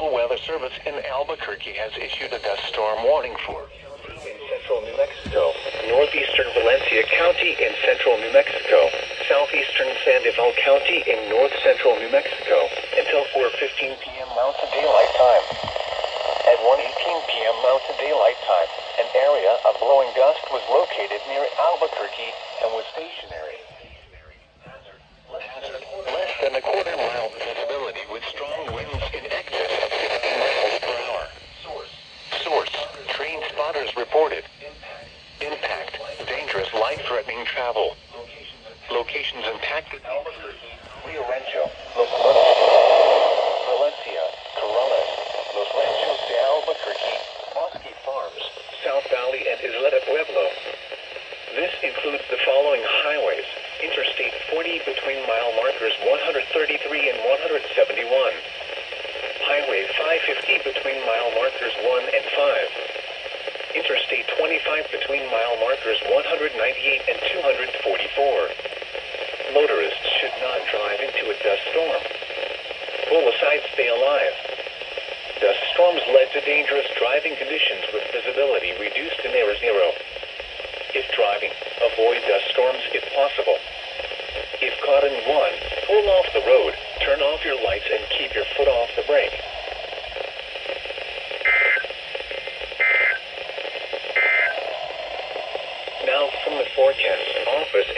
National Weather Service in Albuquerque has issued a dust storm warning for in central New Mexico, northeastern Valencia County in central New Mexico, southeastern Sandoval County in north central New Mexico, until 4:15 p.m. Mountain Daylight Time. At 1:18 p.m. Mountain Daylight Time, an area of blowing dust was located near Albuquerque and was stationary. Less than a quarter-mile visibility with strong winds in excess of 15 miles per hour. Source: train spotters reported. Impact: dangerous, life-threatening travel. Locations impacted: Albuquerque, Rio Rancho, Los Monos, Valencia, Corrales, Los Ranchos de Albuquerque, Bosque Farms, South Valley, and Isleta Pueblo. This includes the following highways: Interstate 40 between mile markers 133 and 171. Highway 550 between mile markers 1 and 5. Interstate 25 between mile markers 198 and 244. Motorists should not drive into a dust storm. Pull aside, stay alive. Dust storms led to dangerous driving conditions with visibility reduced to near zero. If driving, avoid dust storms if possible. If caught in one, pull off the road, turn off your lights, and keep your foot off the brake. Now from the forecast office.